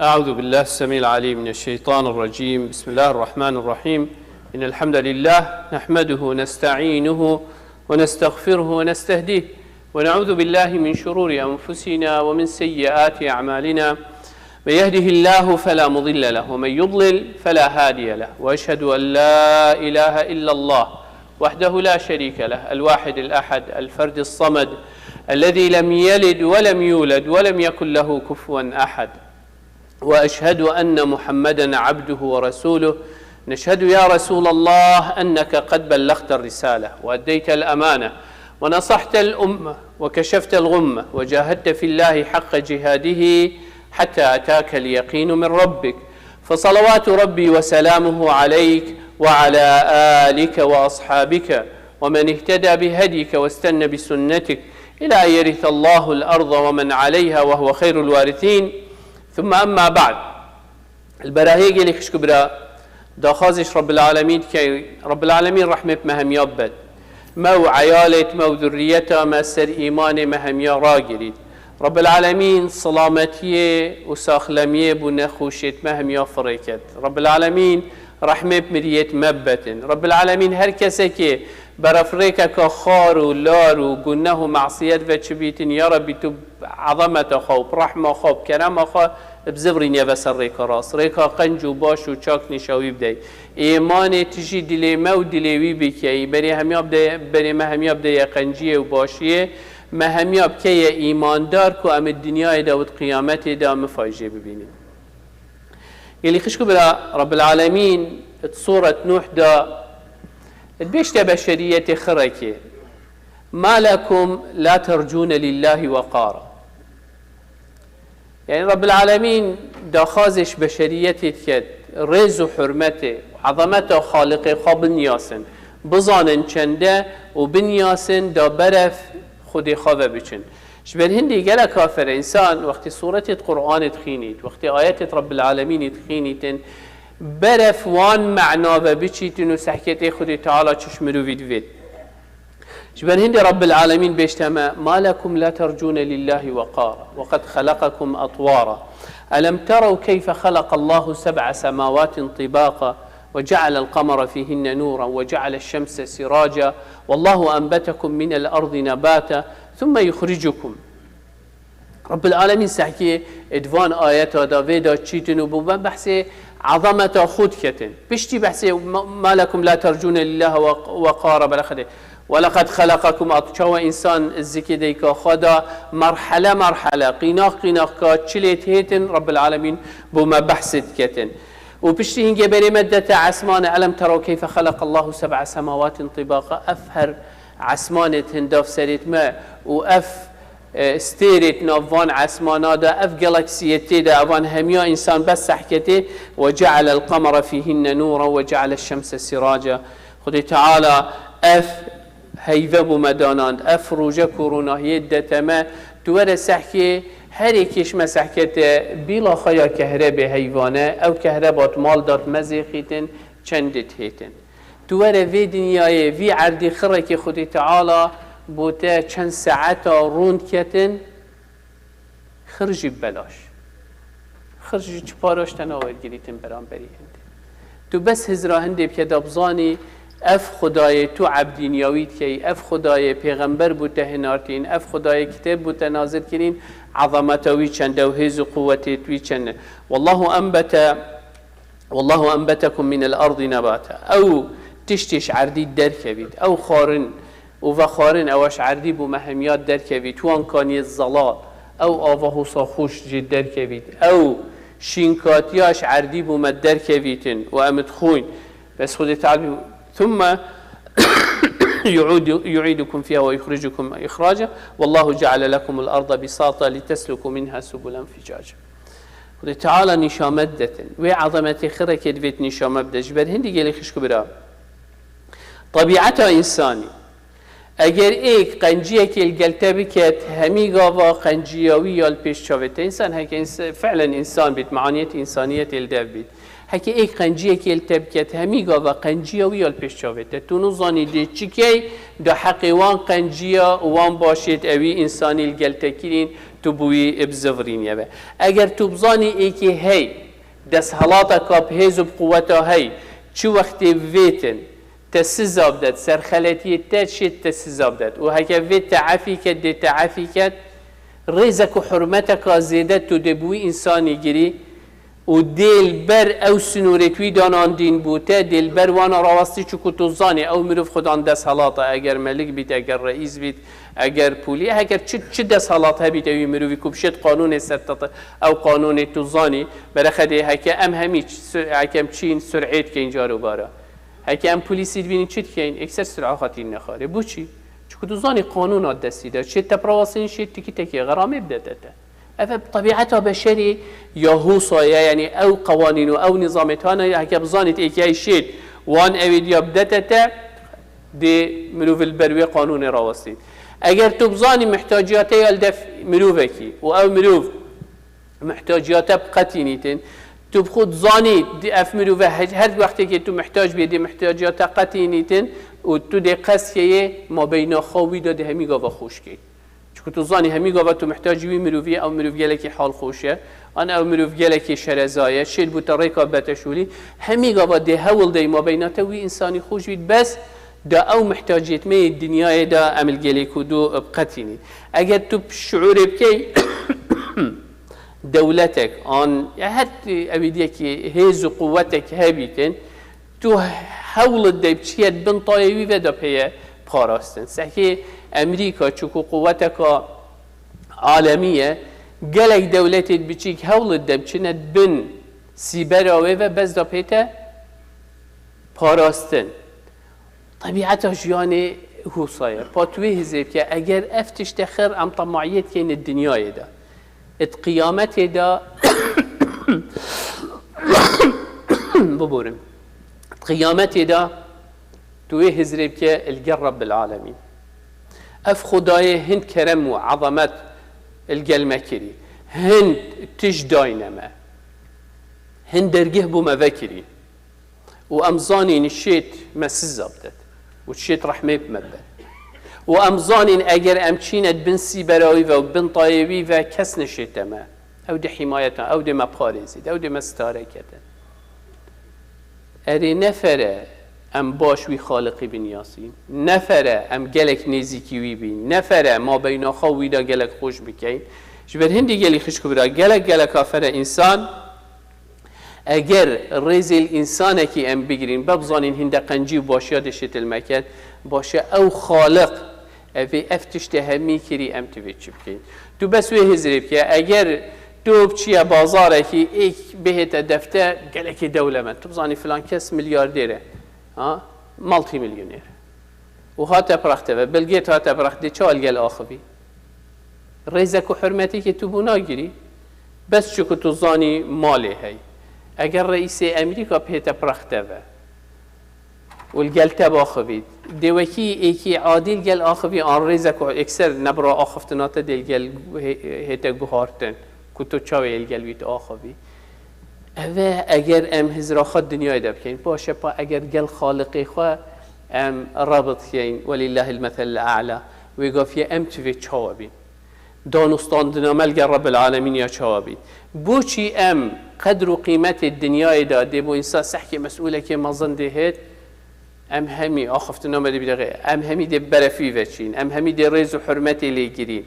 أعوذ بالله السميع العليم من الشيطان الرجيم. بسم الله الرحمن الرحيم. إن الحمد لله نحمده ونستعينه ونستغفره ونستهديه ونعوذ بالله من شرور أنفسنا ومن سيئات أعمالنا. من يهده الله فلا مضل له ومن يضلل فلا هادي له، وأشهد أن لا إله إلا الله وحده لا شريك له، الواحد الأحد الفرد الصمد الذي لم يلد ولم يولد ولم يكن له كفوا أحد. وأشهد أن محمدا عبده ورسوله. نشهد يا رسول الله أنك قد بلغت الرسالة وأديت الأمانة ونصحت الأمة وكشفت الغمة وجاهدت في الله حق جهاده حتى أتاك اليقين من ربك، فصلوات ربي وسلامه عليك وعلى آلك وأصحابك ومن اهتدى بهديك واستنى بسنتك إلى أن يرث الله الأرض ومن عليها وهو خير الوارثين. ثم أما بعد، البراهيق اللي خش كبرى داخازش رب العالمين كي رب العالمين رحمة مهميات بد مو عيالة مو ذريته ما سر إيمان مهميا راجليد. رب العالمين صلامتيه وساخلميه بنخوشت مهميا فريكت. رب العالمين رحمة مريت مبتن. رب العالمين هر كسكي برفريكا كخار ولار وقنه معصيات وشبيتن يا ربي تب عظمة خوب رحمة خوب كرامة خوب بزبرين يبسر ريكا راس ريكا قنجو باش و چاك نشاوي بدأي إيمان تجي دليما و دليوي بكي بري مهميا بدأي قنجية و باشية مهميا بكي إيمان دار كو أم الدنيا دا و قيامت دا مفاجئ ببيني. يلي خشكو بلا رب العالمين صورة نوح دا البيشتة بشرية خركي ما لكم لا ترجون لله وقارا. يعني رب العالمين دا خازش بشريتي تكد رز وحرمته وعظمته خالقه خاب بنياسن بزانن چنده و بنياسن دا برف خودي خواه بچن. شبه هندي قال كافر إنسان وقت سورة القرآن تخينيت وقت آيات رب العالمين تخينيتن برف وان معنا بچيتن وسحكتي خودي تعالى چشمرو فيد شبه هندي رب العالمين بيشتما ما لكم لا ترجون لله وقارا وقد خلقكم أطوارا ألم تروا كيف خلق الله 7 سماوات طباقا وجعل القمر فيهن نورا وجعل الشمس سراجا والله أنبتكم من الأرض نباتا ثم يخرجكم. رب العالمين سحكي ادوان آيات دافيدا تشيتن وبوبا بحثي عظمة خود كتن بشتي بحثي ما لكم لا ترجون لله وقارا بلخده ولقد خلقكم أطشوا إنسان الزكي ديكا خدا مرحلة قيناق كاتشلت هيتن رب العالمين بما بحثت كتن وبشتي هنجي بري مدة عسمان ألم تروا كيف خلق الله 7 سماوات طباقا أفهر عسمان هنداف سريت ما وأف ستيرت نافان عسمانا دا أف جالاكسيتي دا أفان هميا إنسان بس حكته وجعل القمر فيهن نورا وجعل الشمس سراجا. خدي تعالى أف هيفب مداناند أف روجا كورونا يدتما دوار سحكي هريكيش مسحكته بلا خيا كهرباء هيوانه أو كهرباء مال دات مزيخيتن چندت هيتن دوار في دنياي في عردي خرك خدي تعالى بوتا چند ساعتا روند کتن خرجی بلاش خرجی چپاراش تناور گریتن برام بری هنده تو بس هزرا هنده بکده بزانی اف خدای تو عبدینیاوید که اف خدای پیغمبر بوده هنارتین اف خدای کتاب بوده نازل کرین عظمتوی چنده و هز و قوتیتوی چنده والله انبتكم من الارض نباتا او تشتش عردی درکوید او خارن وفخارن اوش عردی بو مهمیات درکوید توان کانی الزلال او آوه صاخوش جد درکوید او شینکاتیاش عردی بو مد درکویدن و امد خوین بس خود تعالی ثم يعيدكم فيها ويخرجكم إخراجا والله جعل لكم الأرض بساطا لتسلكوا منها سبلا فجاجا. خود تعالى نشامت دتن وعظمتي خرك دفت نشامت دجبر هندي قال خشكو برا طبيعتها إنساني اگر ایک قنجیه که الگلته بکت همی گاوا قنجیاوی یا الپیش چاوته انسان هک فعلا انسان بید معانیت انسانیت الدف بید هکی ایک قنجیه که التبکت همیگا و قنجیه ویال پیش چاویده تو نزانی دی چی که دا حقی وان قنجیه وان باشید اوی انسانی الگلتکیرین تو بوی ابزورین یوه اگر تو بزانی ایکی هی دست حالاتا کاب هیزو بقوتا هی چو وقتی ویتن تسزاب داد سرخلتیه تا شید تسزاب داد و هکا ویت تعافی کد دی تعافی کد ریزک و حرمتک زیده تو دبوی انسانی گیری و دیل بر او سنورتوی دانان دین بوده دیل بر وانا رواستی چکو تو زانی او مروف خودان دست حالاتا اگر ملک بیت اگر رئیس بیت اگر پولی اگر چه دست حالات هبیت اوی مروفی کبشت قانون سرطت او قانون تو زانی برخده هکا ام همی حکم چین سرعیت که اینجا رو بارا هکا ام پولیسی بینید چی که اکثر سرعاتی نخواره بو چی؟ چکو تو زانی قانونات دستی دار چه تپرواسین شد تکی تکی غرامه بدده اف بطبيعتها بشري يهوصا يعني او قوانين او نظامتها هكا بزانت ايكي شيء وان اويد يبدتتا دي مروف البروي قانون راوستين اگر تو بزاني محتاجياتي الدف مروفكي او مروف محتاجياته بقتينيتن تو بخود زاني دي اف مروفه هر وقتی که تو محتاج بيدي محتاجياته قتينيتن و تو دي قسيه ما بين خوي ده هميگا و خوشكي چون تو زانی همیگا تو محتاجی وی مروفی او مروف گلکی حال خوشه آن او مروف گلکی شرزایه شیل بوت ریکا بتشولی همیگا با ده هول دی ما بیناته وی انسانی خوش بید بس دا او محتاجیت می دنیای دا عمل گلیکو دو بقتینی اگر تو شعور بکی دولتك آن حتى أبيدي كي هيز قوتك هابيتن تو حول الدبشيات بن طايوي ودا بيه باراستن سحكي أمريكا تشوكو قوتك عالمية جالك دولتي بتشيك حول الدبشينات بن سيبراوي بس دا بيته باراستن طبيعتها جياني هو صاير باتوي هزيب كي أجر أفتش تخر أم طمعيت كين الدنيا ده قيامت دا ببورم قيامت دا توي هزريب كي الجرب بالعالمين اف خداي هند كرم وعظمت الجلمكري هند تجداينما هند درجه بو مذكري وامزاني نشيت مسزبدت وشيت رحمه بمبل وامزانين اگر امچينت بن سيبراوي و بن طايوي و كس نشيتما او دي حمايتنا او دي مبارزي او دي مستاركتا اري نفره ام باشوي خالقي بنياسين نفره ام جلك نزيكي وي بين نفره ما بين خوي دا جلك خوش بكين جبر هندي جلي خشكو برا جلك افره انسان اگر ريز الانسان كي ام بگرين ببزانين هند قنجي باشياد شت المكان باشه او خالق اوی افتش تهمی کری ام توی چی بکن تو بس وی هزریب که اگر تو بچیه بازاره که ایک بهت دفته گله که دوله من تو بزانی فلان کس میلیاردیره مالتی میلیونیر و هات پرخته و بلگیت هات پرخته چال گل آخوی ریزک و حرمتی که تو بنا گیری بس چو که تو زانی مالی هی اگر رئیس امریکا بهت پرخته و والجل تبا خبيد دوكي ايكي عادل جل اخبي ان رزق اكثر نبرا اخفتنات دل جل هتا غهارتن كتو چاوي الجل ويت اخبي اوا اگر ام هزراخات دنيا دبكين باشه با اگر جل خالقي خو ام رابط كين ولله المثل الاعلى ويغفي ام تفي چاوبي دانستان دنامل رب العالمين يا چاوبي بوچي ام قدر وقيمه الدنيا دا دبو انسان صحكي مسؤوله كي مازن دهت ام همي آخفت نامده بدقیقه ام همي دي برفي وچين ام همي دي ريز و حرمتي ليگرين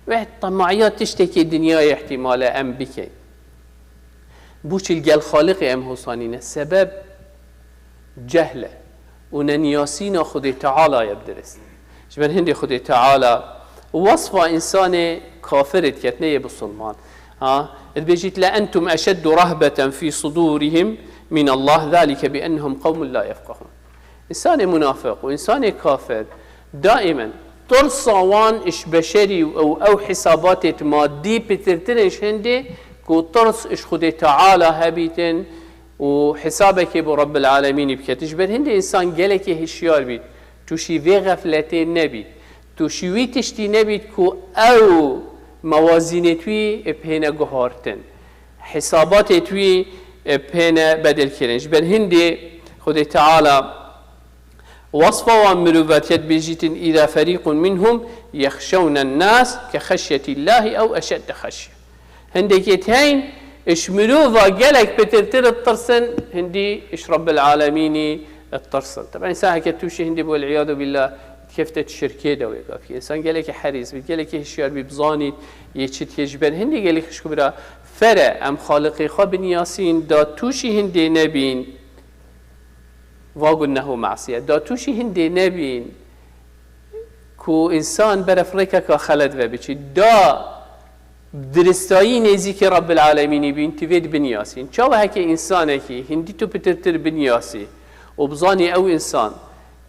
و طمعيات تشتكي الدنيا احتمال ام بكي بوش الجل خالق ام حسانين السبب جهله وننياسين خد تعالى يبدرس شبن هندي خد تعالى وصف انسان كافر كتنيه بالسلمان بيجيت لأنتم أشد رهبة في صدورهم من الله ذلك بأنهم قوم لا يفقهون إنسان منافق وإنسان كافر دائما ترصوان إش بشري أو حسابات مادي بترتنش هندي كو ترص إش خد تعالى هبيتن وحسابك برب العالمين بكتجبر هندي إنسان جلك هشيار بيت توشي في غفلتين نبيت توشي تشتي نبيت كو أو موازينتوي بهنا جهارتن حسابات توي بهنا بدل كرنج بل هندي خدي تعالى وصفه ومروفاتيت بيجيتن إذا فريق منهم يخشون الناس كخشية الله أو أشد خشية هندي كيتين إش مروفا قالك بترتر الطرسن هندي إش رب العالمين الطرسن طبعا إنسان كتوشي هندي والعياذ بالله كيف تشركي ده ويقف إنسان قالك حريص قالك هشيار ببزاني يشت يجبن هندي قالك إيش كبرى فرع أم خالقي خاب ياسين دا توشي هندي نبين واقول معصية دا توشي هندي نبين كو إنسان برفريكا كخلد وبيشي دا درستایی نزدیک رب العالمین بین تفید بنیاسین چه هکی انسانه که هندی تو بترتر بنیاسی و بزانی او انسان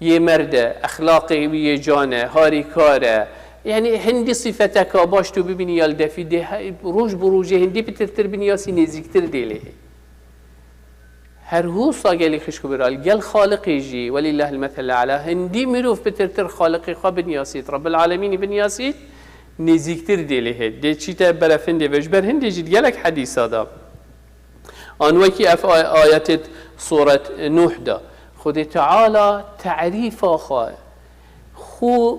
یه مرده اخلاقی و یه جانه هاری کاره یعنی هندی صفتک باش تو ببینی یال دفیده روش بروجه هندی بترتر بنیاسی نزدیکتر دیله هر هو صاگلی خشکو برال گل خالقی جی ولی الله المثل على هندی مروف بترتر خالقی خواه بنیاسید رب العالمین بنیاسید نزیکتر دیله دی چی تا برافنده وجبر هندی جد گلک حدیث دا آنوکی اف آیت سورة نوح دا خود تعالى تعریف آخواه خو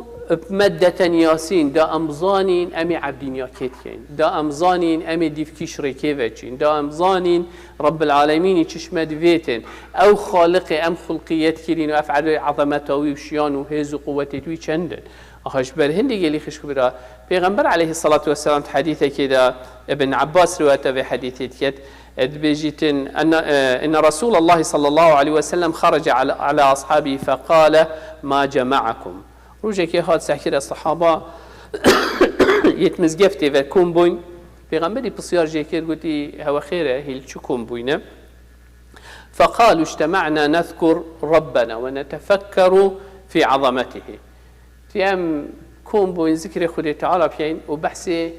بمدة ياسين دا أمزانين أمي عبدين ياكيتين دا أمزانين أمي ديفكيش ريكيفتين دا أمزانين رب العالمين تشمد فيتين أو خالق أم خلقيات كيرين وأفعال عظمته وشيان وهز وقوته ويشندن أخش برهندي قال لي خش كبيرة پیغمبر عليه الصلاة والسلام حديثه كده ابن عباس روايته في حديثه كده بيجيتن أن رسول الله صلى الله عليه وسلم خرج على أصحابه فقال ما جمعكم روجك هاد سحكير الصحابة يتمزجفتي وكم بوين پیغمبري بصيار جيكير قلتي هو خيره هيل شو كم بوينه فقالوا اجتمعنا نذكر ربنا ونتفكر في عظمته تيام كون بوين ذكر خدي تعالى بيين وبحثي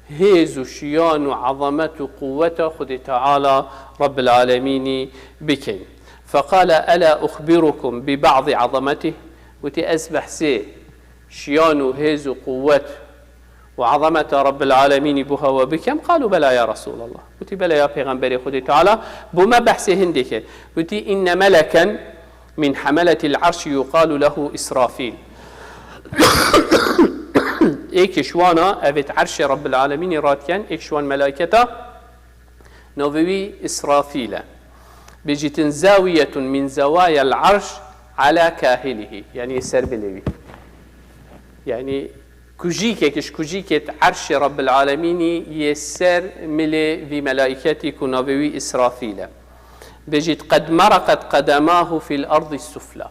هيز وشيان وعظمته وقوته خدي تعالى رب العالمين بكين فقال ألا أخبركم ببعض عظمته وتي أسبح سي شيان وهيز وقوته وعظمة رب العالمين بها وبكم قالوا بلى يا رسول الله وتي بلى يا پیغمبر خدي تعالى بما بحثي هندك وتي إن ملكا من حملة العرش يقال له إسرافيل ایک شوانا اوت عرش رب العالمین راتکن ایک شوان ملائکتا نووي إسرافيل بجتن زاوية من زوايا العرش على كاهله يعني سر بلوي يعني كوجيكت عرش رب العالمين يسر ملي في ملائكتي كنووي إسرافيل بجت قد مرقت قدماه في الأرض السفلى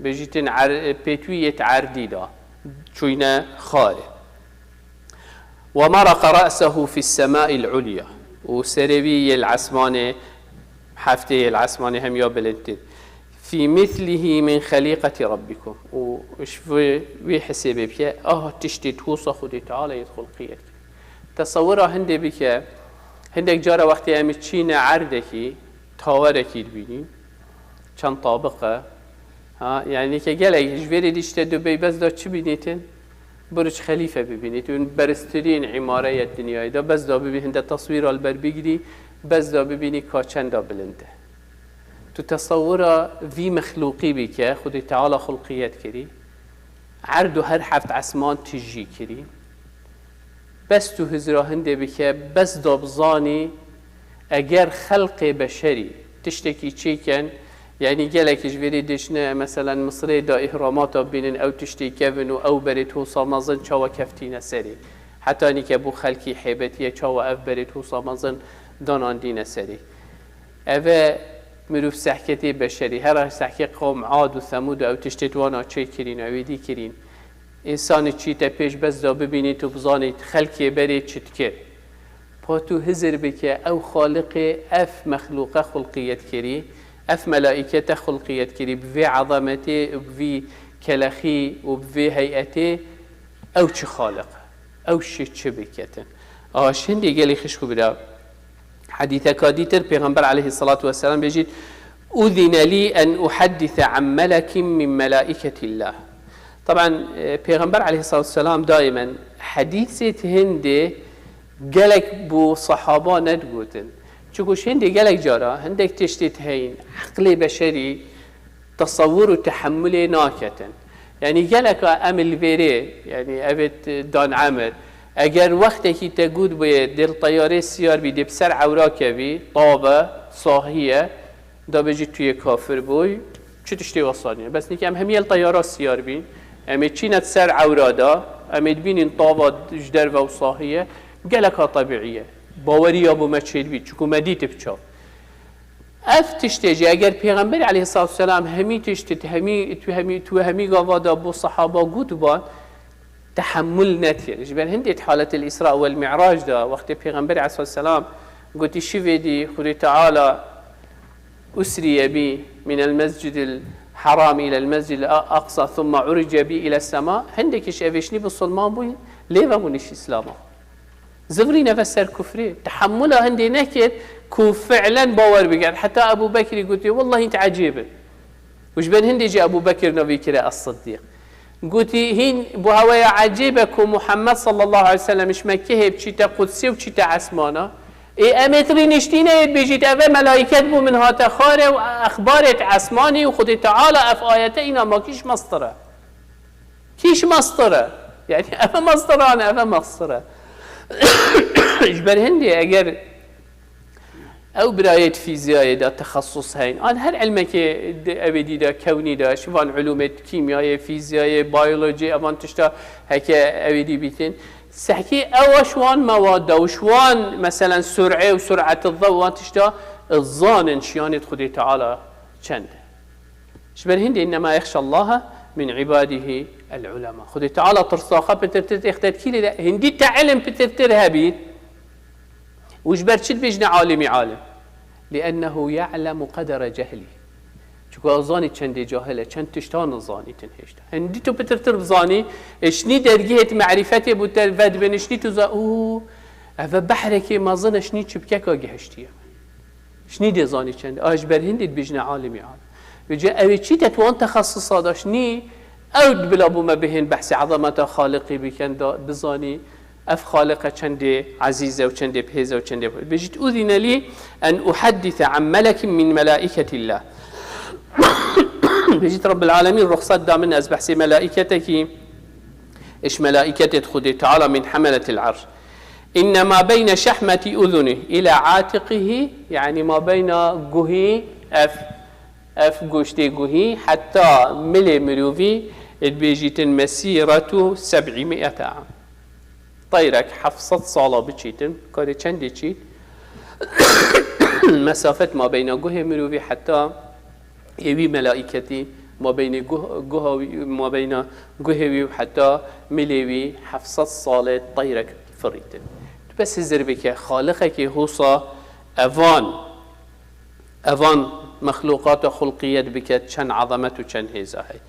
بجتن بيتوية عرديدا شوينا خاله ومرق رأسه في السماء العليا وسربي العسمانة حفتي العسمانة هم يابلنتين في مثله من خليقة ربكم وشوي حسب بك تشتي توصى خدي تعالى يدخل قيادك تصورها هندي بك هندك جارة وقت أمتشينا عردكي تاوركي تبيني كان طابقة يعني كجلي جبري ديشت دبي بس دا چه بینیتن؟ برج خلیفه ببینیتون برسترین عماره الدنیای دا بس دا ببین هنده تصویر البر بگیری بس دا ببینی کاچن دا بلنده تو تصوره في مخلوقی بی که خود تعالی خلقیت کری عرض هر حفت عسمان تجی کری بس تو هزرا هنده بی که بس دا بزانی اگر خلق بشری تشتکی چی کن يعني جالك جبري دشنا مثلا مصري دا إهرامات بينن أو تشتي كفن أو بريت هو صامزن شوا كفتينا سري حتى أني كابو خلقي حيبتيه شوا أف بريت هو صامزن دانان دينا سري أفا مروف سحكتي بشري هر سحكي قوم عاد وثمود أو تشتي توانا شيء كرين أو يدي كرين إنسان شيء تبيش بس دا ببيني تبزاني خلقي بريت شتكر باتو هزر بك أو خالق أف مخلوق خلقية كري اف ملائكته خلقيت كري بفي عظمته وبفي كلخي وبفي هيئته او چه خالق او چه بكتن شندي قالي خشكو بدا حديث كاديتر پیغمبر عليه الصلاة والسلام بيجي أذن لي أن أحدث عن ملك من ملائكة الله طبعا پیغمبر عليه الصلاة والسلام دائما حديثة هندي قالك بو صحابة ندقوتن چونکوش هندی گلک جارا هندک تشتیت هین عقل بشری تصور و تحمل ناکتن يعني جالك أمل فيري يعني أبد دان عمر أجر وقتك تجود بدل طيارة سيار بيدي بسرعة وراكبي طابة صاهية دا بيجي توي كافر بوي شو تشتي وصلني بس نيك أم هميل طيارة سيار بين أم تشينة سرعة ورادا أم تبين طابة جدر وصاهية جالك طبيعية باوري أبو ما تشيل بي شو كمديت بتشاف تشتجي اگر پیغمبر علیه الصلاه والسلام همی تشتت همی قوادا بو صحابه قوتبان تحمل نتير جبل هندي حاله الاسراء والمعراج دا وقت پیغمبر علیه الصلاه والسلام قلت شفدي خدي تعالى اسري بي من المسجد الحرام الى المسجد الاقصى ثم عرج بي الى السماء هندك شافشني بالصلمان بو ليه بمونش اسلامه زغري نفسر كفري تحملها هندي نكد كو فعلا باور بقعد حتى ابو بكر قلت والله انت عجيبه وش بين هندي جاء ابو بكر نبي كده الصديق قلت هين بهوايا عجيبه كو محمد صلى الله عليه وسلم مش مكه بشيتا قدسي وشيتا عسمانه اي امتري نشتينه بيجيت ابا ملائكه بو من هات خاره واخبارت عسماني وخد تعالى اف اياتنا ما كيش مسطره كيش مسطره يعني افا مسطره انا افا مسطره اجبر هندي اگر او براية فيزياء دا تخصص هين انا هر علمك ابدي دا كوني دا شوان علوم كيمياء فيزياء بيولوجي امان تشتا هكا ابدي بيتين سحكي او شوان مواد وشوان مثلا سرعه وسرعه الضوء تشتا الظان شيانه خدي تعالى چند شبر هندي انما يخشى الله من عباده العلماء خدي تعالى ترصاخه بترتر اختت كيلي هندي تعلم بترتر هبيت وجبر شد بيجنا عالمي عالم لأنه يعلم قدر جهلي شو ظاني چند جاهله چند تشتان ظاني تنهشت هندي تو بترتر ظاني اشني درجه معرفتي بوتر ود بنشني تو او اف بحرك ما ظن اشني چبكك جهشتيه شني دي ظاني چند اجبر هندي بيجنا عالمي عالم بيجي اوي چي تتوان تخصصا داشني او بلا بو ما بهن بحث عظمه خالقي بكن بظاني اف خالقه چند عزيزه وچند بهزه وچند بيجيت اذن لي ان احدث عن ملك من ملائكه الله بيجيت رب العالمين رخصت دامن از بحث ملائكتك ايش ملائكه خدي تعالى من حمله العرش انما بين شحمه اذنه الى عاتقه يعني ما بين جهي اف گوشته جهي حتى ملي مروفي بيجيت مسيرته 700 عام طيرك حفصت صالة بتشيتن كاري چندي چيت مسافة ما بين جهة مروي حتى يبي ملائكتي ما بين جهة حتى ملوي حفصت صالة طيرك فريتن بس زربك خالقك هوصا أفان مخلوقات خلقيات بك چن عظمت وچن هزاهي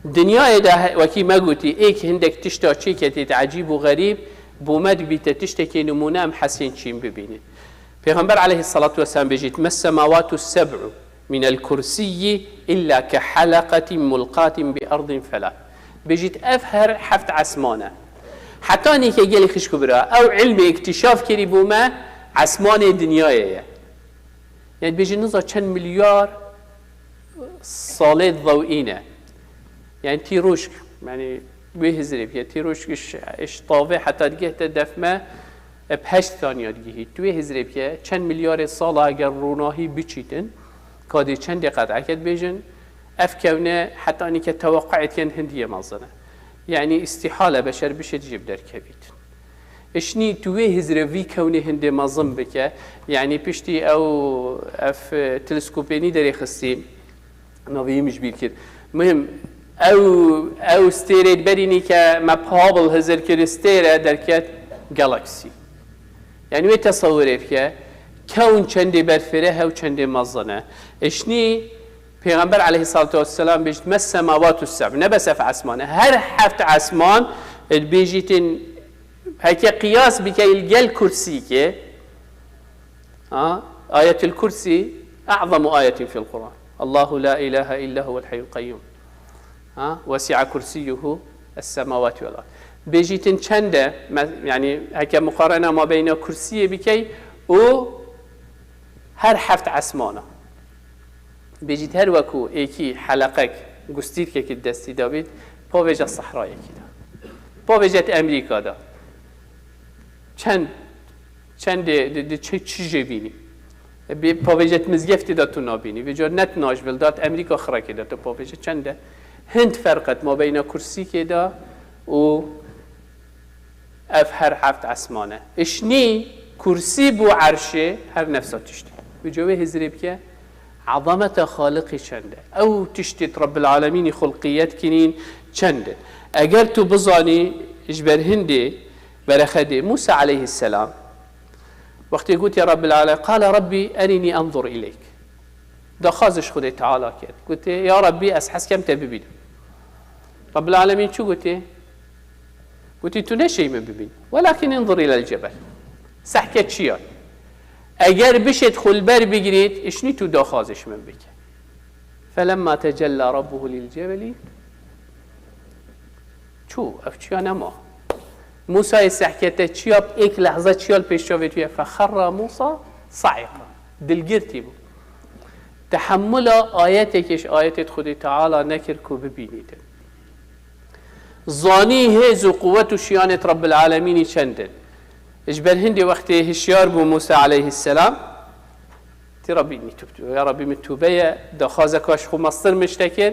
دنيا ده وكي ما قلتي ايك هندك تشتا چيكتي عجيب وغريب بومد بيت تشتكي نمونام حسين شين ببينه پیغمبر عليه الصلاة والسلام بيجيت ما السماوات السبع من الكرسي إلا كحلقة ملقاة بأرض فلا بيجيت أفهر حفت عسمانه حتى نيك يجي خش كبرى أو علم اكتشاف كري بوما عسمان الدنيا يعني بيجي نظر كم مليار صالة ضوئينة يعني تيروش يعني بيهزري بيه تيروش إيش طاوة حتى تجيه دفمة بهشت ثانية تجيه تويهزري بيه كم مليار صالة أجر روناهي بتشيتن كادي كم دقيقة عكد بيجن أفكونه حتى أني كتوقعت كان هندية مازنة يعني استحالة بشر بش تجيب در كبيت إشني تويهزري في كونه هندي مازن بك يعني بشتي أو أف تلسكوبيني دري خستي نوعي مش بيكير مهم او ستيريت بريني كمبابل هزر كريستيرا دركات جالاكسي يعني وي تصوري فيها كون چندي برفره و چندي مزنه اشني پیغمبر عليه الصلاة والسلام بيجت ما السماوات السبع نبس في عسمان هر حفت عسمان بيجيتن هكي قياس بكي الجل كرسي كي آية الكرسي أعظم آية في القرآن الله لا إله إلا هو الحي القيوم وسع كرسيه السماوات والأرض بيجيتن چنده يعني هكا مقارنة ما بين كرسي بكي و هر هفت اسمانا بجید هر وکو ایکی حلقه گستیر که دستی دابید پاویجت صحرا یکی دا پاویجت امریکا دا چند چی جبینی پاویجت مزگفتی دا تو نابینی ویجا نت ناشویل داد امریکا خراکی دا تو پاویجت چنده هند فرقت ما بین کرسی که دا و اف هر هفت اسمانه اشنی کرسی بو عرشه هر نفسا تشتی ویجاوه هزریب که عظمت خالقی چنده او تشتیت رب العالمین خلقیت کنین چنده اگر تو بزانی اجبر هنده برخده موسى عليه السلام وقتی قلت يا رب العالمين قال ربي أرني أنظر إليك دا خازش خده تعالى كده قلت يا ربي أسحس كم تببين رب العالمين شو قلت تو نشي من ببين ولكن انظر إلى الجبل سحكت شيئا اگر بشت خلبر بگیرید اشنی تو دا خازش من بکن فلما تجلى ربه للجبل چو اف چیا نما موسی سحکته چیا ایک لحظه چیال پیش شوید توی فخر موسی صعقا دلگرتی بود تحمل آیتی کش آیت خود تعالی نکر کو ببینید زانی هز و قوت و شیانت رب العالمین چندن اجبر هندي وقتی هشیار بو موسى عليه السلام تی ربی نیتوبتو یا ربی متوبه دا خازکاش خو مصدر مشتکر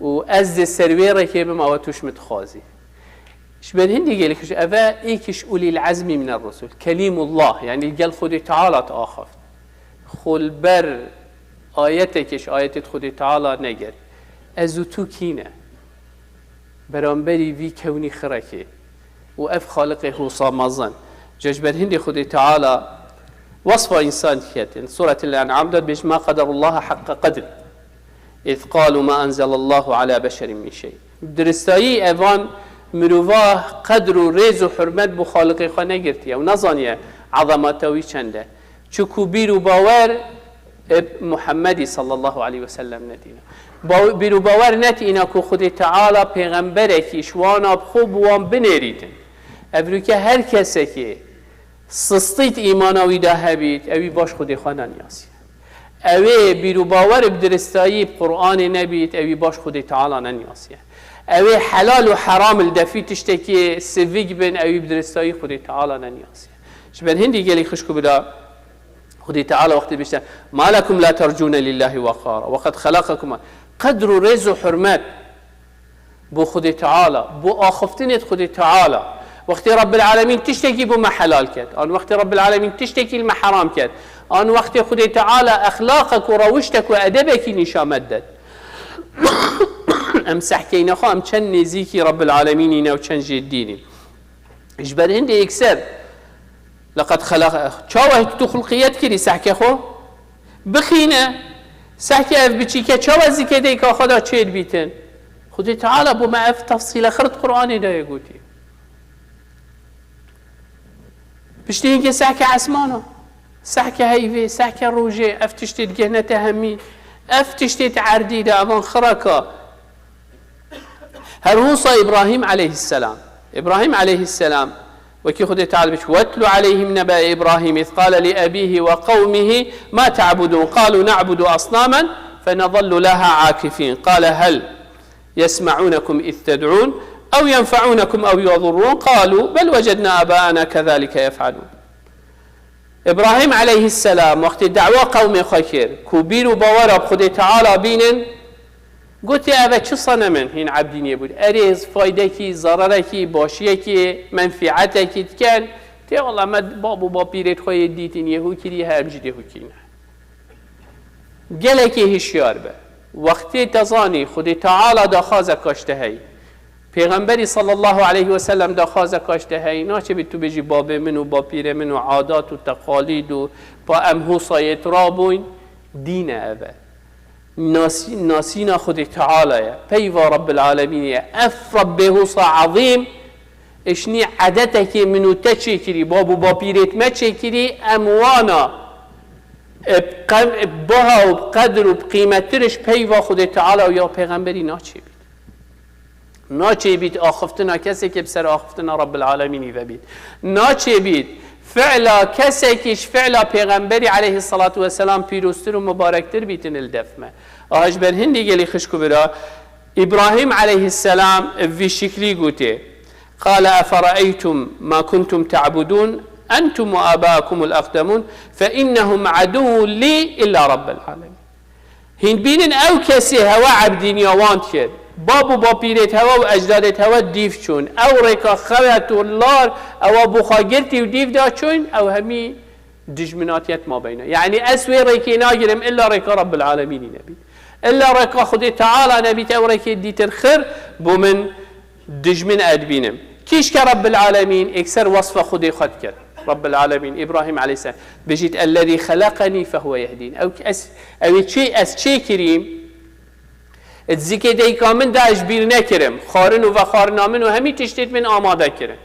و از سرویره که بم اوتوش متخازی اجبر هندي قال لك افا ايكش اولي العزم من الرسل كليم الله يعني قال خدي تعالى تاخف خل بر آیتکش آیت خدي تعالى نگر ازو تو کینه برانبری وی کونی خرکه و اف خالقه هو صامزن ججبر هندي خدي تعالى وصف إنسان كيتن سورة الأنعام داد بيش ما قدر الله حق قدر إذ قالوا ما أنزل الله على بشر من شيء درستایی اوان مروفا قدر و ریز و حرمت بو خالقی خواه نگرتیه و نظانیه عظمتاوی چنده چکو بیر و باور محمدی صلی الله علیه وسلم ندینه بیر و باور نت اینا که خود تعالی پیغمبره که شوانا بخوب وان بنیریدن افرو که هر کسی که سستیت ایماناوی ده هبید اوی باش خود خواه ننیاسیه اوی بیر و باور بدرستایی قرآن نبید اوی باش خود تعالی ننیاسیه اوی حلال و حرام الدفی تشتکی سویگ بن اوی بدرستایی خود تعالی ننیاسیه شبن هندی گلی خشکو بدا خود تعالی وقتی بشتن ما لكم لا ترجون لله وقارا وقد خلقكم قدر و رز و حرمت بو خود تعالی بو آخفتنت خود تعالی وقتی رب العالمین تشتکی بو ما حلال کرد آن وقتی رب العالمین تشتکی الما حرام کرد آن وقتی خود تعالی اخلاقك و روشتك و ادبك نشامت داد امسح كينا خو ام چند نزيكي رب العالمين اینا و چند جديني اجبر هندي يكسر لقد خلق چاوه تو خلقيات كري سحكي خو بخينا سحكي اف بچيكا چاوه زيكا ديكا خدا چيد بيتن خود تعالى بو ما اف تفصيل خرد قرآن دا يقوتي بشتي هنكي سحكي عسمانو سحكي هيفي سحكي روجي اف تشتيت جهنة همين اف تشتيت عردي دا امان خركا هروصى إبراهيم عليه السلام إبراهيم عليه السلام وكي خذ تعالى بش واتلو عليهم نبأ إبراهيم إذ قال لأبيه وقومه ما تعبدون قالوا نعبد أصناما فنظل لها عاكفين قال هل يسمعونكم إذ تدعون أو ينفعونكم أو يضرون قالوا بل وجدنا آباءنا كذلك يفعلون إبراهيم عليه السلام وقت الدعوة قوم خير كبير وبوارب خذ تعالى بينن قلت اوه چه صنمن هین عبدینیه بود اریز فایده کی ضرره کی باشیه کی منفعته کی تکن تی والله مد بابو با پیرت خوی دیتین یهو کری هم جدی هو کینه گله کی هشیار به وقتی تزانی خود تعالی دا خازه کاشته هی پیغمبری صلی الله علیه و سلم دا خازه کاشته هی ناچه بی تو بجی باب من و با پیر من و عادات و تقالید و با امهو سایت رابوین دین اوه ناسينا خد تعالى بيوا رب العالمين اف ربه عظيم اشني عدتك منو تشكري بابو بابيرت ما تشكري اموانا بها وبقدر وبقيمترش بيوا خد تعالى ويا پیغمبري ناچه بيت آخفتنا کسی که بسر آخفتنا رب العالمين ببيت ناچه بيت فعلا كسكيش فعلا پیغمبری عليه الصلاة والسلام پیروستر و مبارکتر بیتن الدفمه آهش بر هندی گلی خشکو برا إبراهيم عليه السلام في شكلي قوتي قال أفرأيتم ما كنتم تعبدون أنتم وآباءكم الأقدمون فإنهم عدو لي إلا رب العالمين هين بينن أو كسي هوا عبدين يوان كد بابو بابيرت هوا وأجدادت هوا ديف شون أو ريكا خلت اللار أو بخاقرتي وديف دا شون أو همي دجمناتيات ما بينه يعني أسوي ريكي ناجرم إلا ريكا رب العالمين نبي إلا ريكا خدي تعالى نبي أو ريكي ديت الخير بومن دجمن أدبينم كيش كرب العالمين اكسر وصف خدي خد كر رب العالمين إبراهيم عليه السلام بجيت الذي خلقني فهو يهدين أو شيء كريم تزكي ديكا من دا اجبير نكرم خارن و خارنا من و همي تشتيت من آماده كرم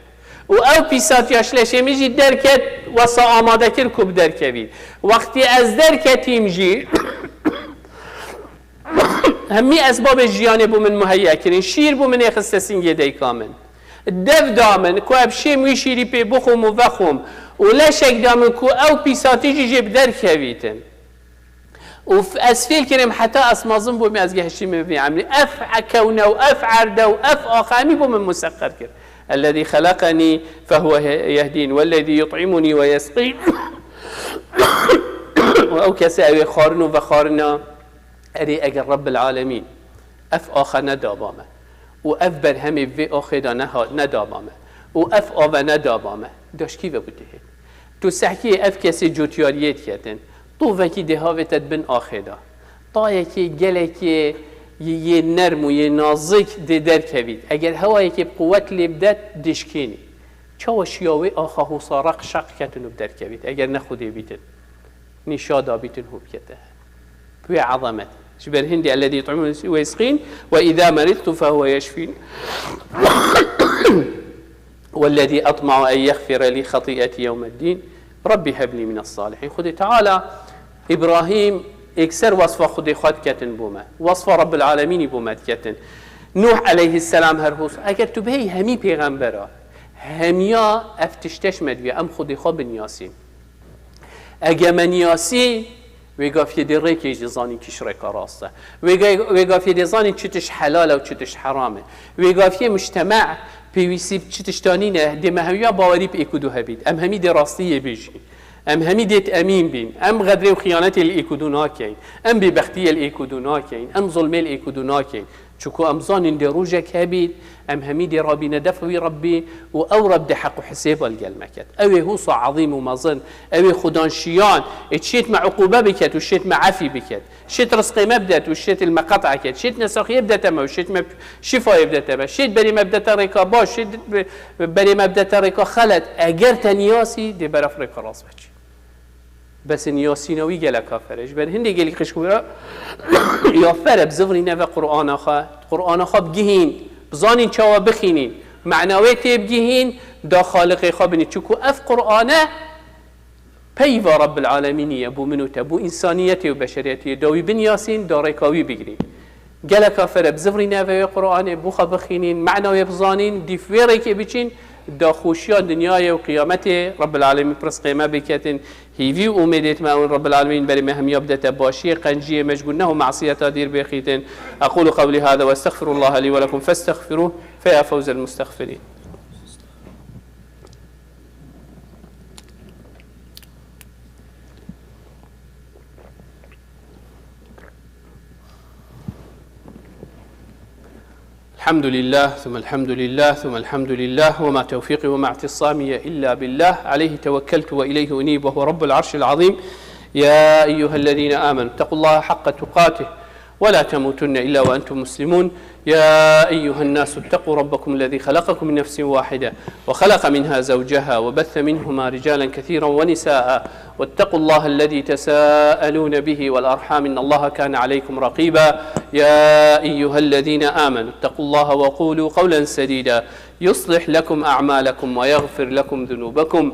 و او بيسات ياشلش يميجي دركت وصا آماده كر كوب دركبين وقتي از دركتيم جي همي اسباب الجيان بو من مهيئ كرين شير بو من يخستسين يديكا من دف دامن كو ابشي ويشيري بي بخوم و وخوم ولا شك دامن كو او بيساتي جيب دركبيتن وف اسفيل كريم حتى اسمازم بو مي ازگه هشي مي عملي اف كونه واف عرده واف اخامي بو من مسخر كر الذي خلقني فهو يهدين والذي يطعمني ويسقين او كساوي خارنو وخارنا اري اجر رب العالمين اف اخ ندابامه واف برهمي في اخدا ندابامه واف اوا ندابامه داش كيف بده تو سحكي اف كسي جوتياريت كتن تو وکی دهاوتت بن آخدا طایه که گله که یه نرم و یه نازک ده در کوید اگر هوایی که قوت لبدت دشکینی چاو شیاوی آخه و سارق شق کتنو بدر کوید اگر نخوده بیتن نشادا بیتن هو بکته بوی عظمت شبر هندي الذي يطعمني ويسقين وإذا مرضت فهو يشفين والذي أطمع أن يغفر لي خطيئتي يوم الدين ربي هب لي من الصالحين خدي تعالى إبراهيم اكسر وصف خدي خد كتن بوما وصف رب العالمين بوما كتن نوح عليه السلام هرهوس اگر تو بهي همي پیغمبرا هميا افتشتش مدوي ام خدي خد بنياسين اگر من ياسي ويقا في دي ريكي جزاني كش ريكا راسته ويقا في دي زاني چتش حلال و چتش حرامه ويقا في مجتمع بيويسي چتشتانينه دي مهويا باوري بإيكودو هبيد ام همي دي راستيه بيجي ام همي ديت امين بين ام غدري وخيانتي الايكودو ناكين ام ببختيه الايكودو ناكين ام ظلمي الايكودو ناكين چوكو امزان ان دي روجك هبيد ام همي دي ربنا دفوي ربي او رب دي حق حساب القلمكت اوي هوص عظيم ومظن اوي خدان شيان اتشيت مع عقوبه بكت وشيت مع عفي بكت شيت رزقي مبدت وشيت المقطع كت شيت نسخ يبدت ما وشيت شفا يبدت ما شيت بري مبدت ريكا باش شيت بري مبدت ريكا خلت اگر تنياسي دي برف ريكا راس بچ بس نياسينوي جل كافرش بر هندي جل خشكورا يا فر بزوري نفا قرآن خا بجهين بزانين چوا بخينين معنويت بجهين دا خالق خا بني چكو اف قرآنه بيوا رب العالمين يبو منو تبو انسانيتي وبشريتي داوي بن ياسين داريكاوي بجري جل كافر بزوري نفا قرآن بو خا بخينين معنوي بزانين دي فيريك بيچين دا خوشيا دنياي وقيامتي رب العالمين برس قيمة بكتن هيفي ومديت ما رب العالمين بري مهم يبدأ باشي قنجية مشغولنه معصية دير بخيتن أقول قولي هذا واستغفر الله لي ولكم فاستغفروه فيا فوز المستغفرين الحمد لله ثم الحمد لله ثم الحمد لله وما توفيقي وما اعتصامي إلا بالله عليه توكلت وإليه أنيب وهو رب العرش العظيم يا أيها الذين آمنوا اتقوا الله حق تقاته ولا تموتن إلا وأنتم مسلمون يا أيها الناس اتقوا ربكم الذي خلقكم من نفس واحدة وخلق منها زوجها وبث منهما رجالا كثيرا ونساء واتقوا الله الذي تساءلون به والأرحام إن الله كان عليكم رقيبا يا أيها الذين آمنوا اتقوا الله وقولوا قولا سديدا يصلح لكم أعمالكم ويغفر لكم ذنوبكم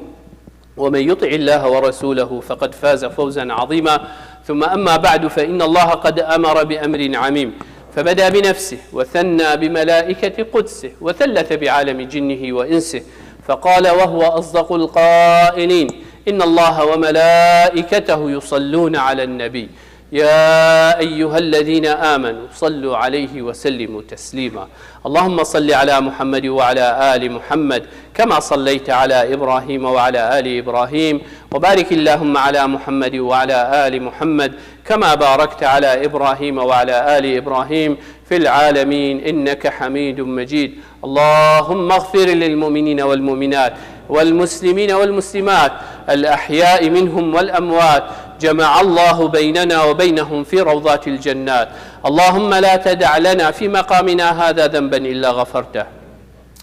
ومن يطع الله ورسوله فقد فاز فوزا عظيما ثم أما بعد فإن الله قد أمر بأمر عميم فبدأ بنفسه وثنى بملائكة قدسه وثلث بعالم جنه وإنسه فقال وهو أصدق القائلين: إن الله وملائكته يصلون على النبي يا أيها الذين آمنوا صلوا عليه وسلموا تسليما. اللهم صل على محمد وعلى آل محمد كما صليت على إبراهيم وعلى آل إبراهيم، وبارك اللهم على محمد وعلى آل محمد كما باركت على إبراهيم وعلى آل إبراهيم في العالمين إنك حميد مجيد. اللهم اغفر للمؤمنين والمؤمنات والمسلمين والمسلمات الأحياء منهم والأموات، جمع الله بيننا وبينهم في روضات الجنات. اللهم لا تدع لنا في مقامنا هذا ذنبا إلا غفرته،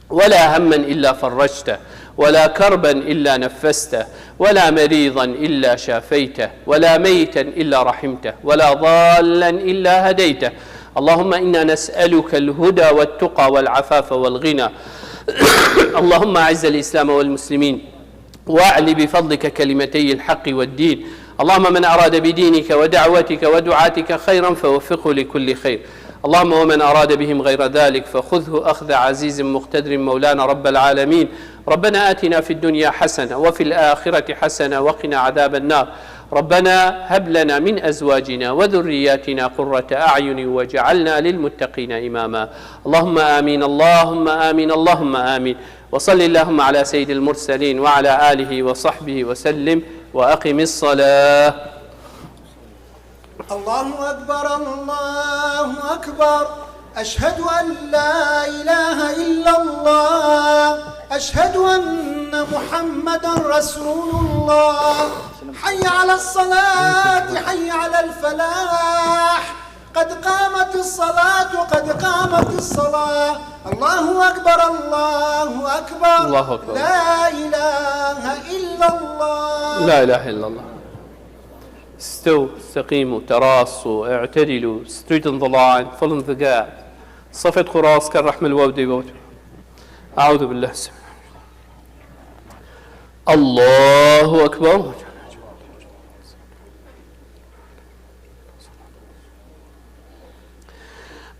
ولا هما إلا فرجته، ولا كربا إلا نفسته، ولا مريضا إلا شافيته، ولا ميتا إلا رحمته، ولا ضالا إلا هديته. اللهم إنا نسألك الهدى والتقى والعفاف والغنى. اللهم أعز الإسلام والمسلمين، واعل بفضلك كلمتي الحق والدين. اللهم من أراد بدينك ودعوتك ودعاتك خيرا فوفقه لكل خير. اللهم ومن أراد بهم غير ذلك فخذه أخذ عزيز مقتدر مولانا رب العالمين. ربنا آتنا في الدنيا حسنة وفي الآخرة حسنة وقنا عذاب النار. ربنا هب لنا من أزواجنا وذرياتنا قرة أعين واجعلنا للمتقين إماما. اللهم آمين اللهم آمين اللهم آمين. وصل اللهم على سيد المرسلين وعلى آله وصحبه وسلم، وأقم الصلاة. الله أكبر الله أكبر، أشهد أن لا إله إلا الله، أشهد أن محمدا رسول الله. حي على الصلاة حي على الفلاح، قد قامت الصلاة قد قامت الصلاة. الله أكبر الله أكبر، الله أكبر. لا إله إلا الله لا إله إلا الله. استووا استقيموا تراصوا اعتدلوا. Straight in the line, fill in the gap. صفت خراس كالرحم الودي ووجه. أعوذ بالله السميع. الله أكبر.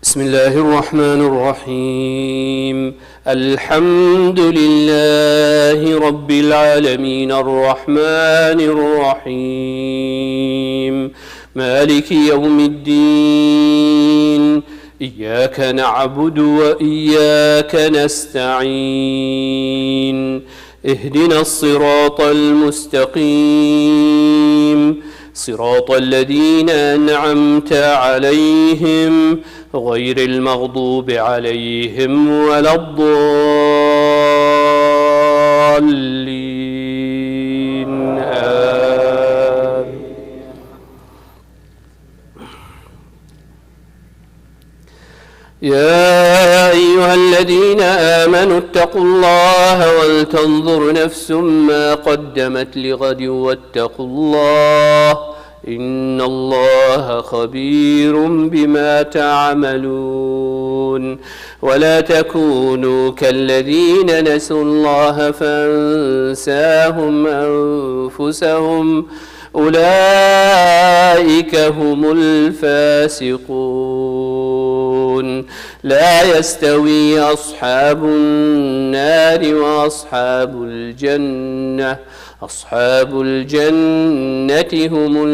بسم الله الرحمن الرحيم. الحمد لله رب العالمين الرحمن الرحيم مالك يوم الدين. إياك نعبد وإياك نستعين. اهدنا الصراط المستقيم، صراط الذين أنعمت عليهم غير المغضوب عليهم ولا الضالين. آمين. يا أيها الذين آمنوا اتقوا الله ولتنظر نفس ما قدمت لغد واتقوا الله إن الله خبير بما تعملون. ولا تكونوا كالذين نسوا الله فانساهم أنفسهم أولئك هم الفاسقون. لا يستوي أصحاب النار وأصحاب الجنة، أصحاب الجنة هم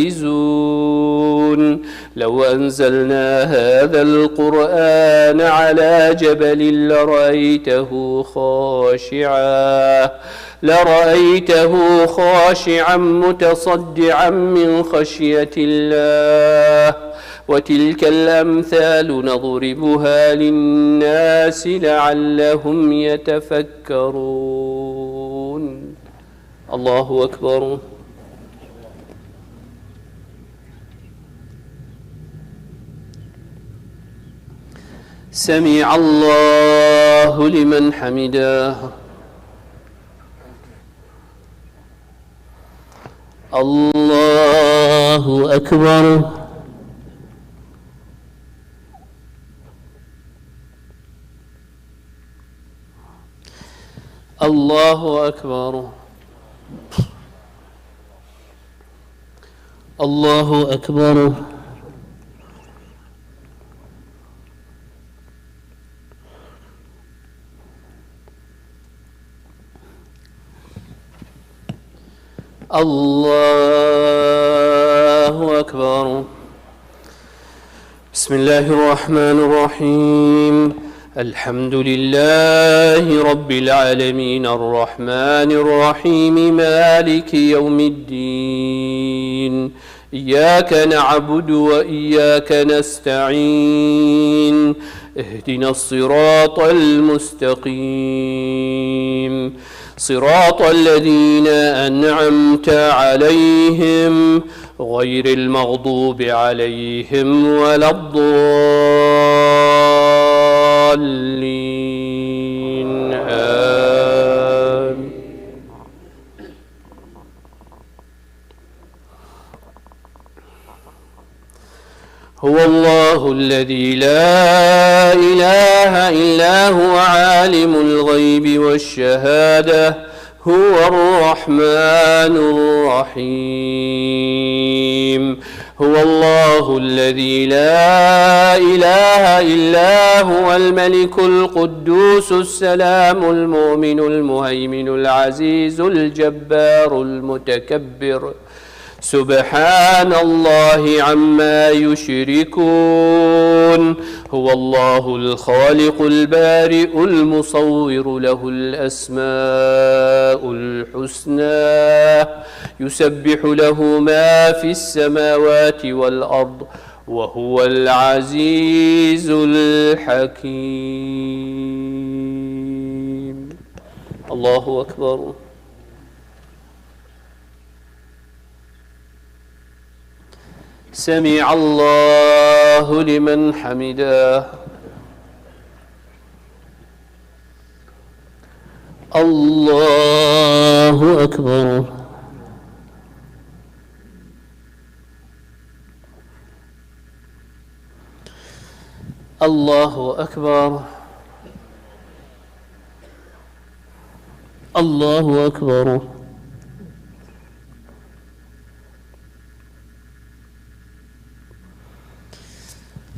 الفائزون. لو أنزلنا هذا القرآن على جبل لرأيته خاشعا متصدعا من خشية الله. وتلك الأمثال نضربها للناس لعلهم يتفكرون. الله أكبر. سمع الله لمن حمده. الله أكبر. الله أكبر. الله أكبر. الله أكبر. بسم الله الرحمن الرحيم. الحمد لله رب العالمين الرحمن الرحيم مالك يوم الدين. إياك نعبد وإياك نستعين. اهدنا الصراط المستقيم صراط الذين أنعمت عليهم غير المغضوب عليهم ولا الضالين. آمين. هو الله الذي لا إله إلا هو عالم الغيب والشهادة هو الرحمن الرحيم. هو الله الذي لا إله إلا هو الملك القدوس السلام المؤمن المهيمن العزيز الجبار المتكبر سبحان الله عما يشركون. هو الله الخالق البارئ المصور له الأسماء الحسنى يسبح له ما في السماوات والأرض وهو العزيز الحكيم. الله أكبر. سمع الله لمن حمده. الله أكبر. الله أكبر. الله أكبر.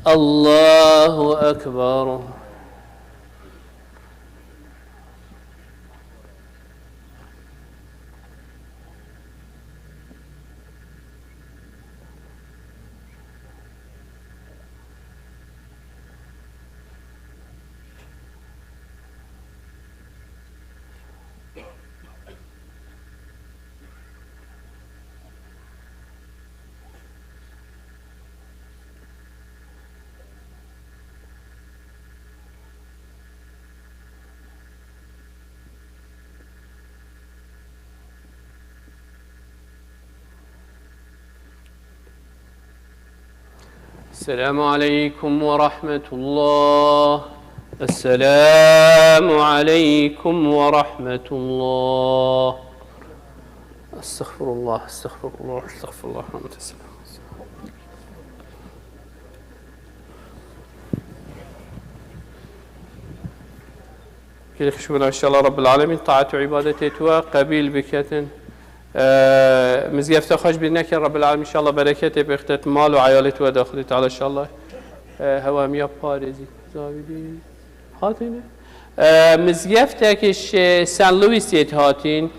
الله أكبر. السلام عليكم ورحمة الله. السلام عليكم ورحمة الله. استغفر الله استغفر الله استغفر الله. كل خشونا إن شاء الله رب العالمين طاعة وعبادته توا قبيل بكتن مزيفت خوش بينك يا رب العالمين إن شاء الله بركته بختت مال وعيالت وداخلت على إن شاء الله هوام يا بارزي زاويدي هاتين مزيفتكش سان لويس يت هاتين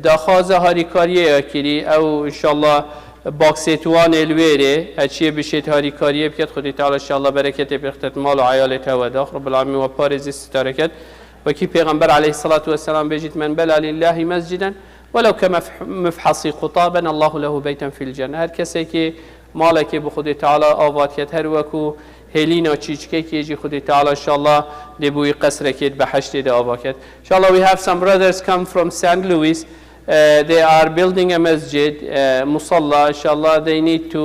داخازه هاریکاریه اکیری او ان شاء الله باکسیتوان الویره اچیه بشید هاریکاریه بکت خودی تعالی ان شاء الله برکت بختت مال و عیالت و داخل رب العالمین و پارزی ستارکت و کی پیغمبر علیه الصلاة والسلام بجید من بلا لله مسجدا ولو كمفحص خطابا الله له بيتا في الجنة. هر کسی که مالک بخودی تعالی آواد کرد هر وکو هلینا چیچکه که یجی خودی تعالی ان شاء الله دبوی قصر کید به حشت ده آوا کرد. ان شاء الله we have some brothers come from St. Louis. They are building a masjid, musalla. Inshallah, they need to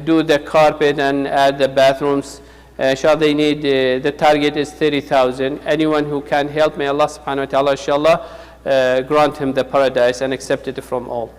do the carpet and add the bathrooms. Inshallah, they need, the target is 30,000. Anyone who can help, may Allah subhanahu wa ta'ala, inshallah, grant him the paradise and accept it from all.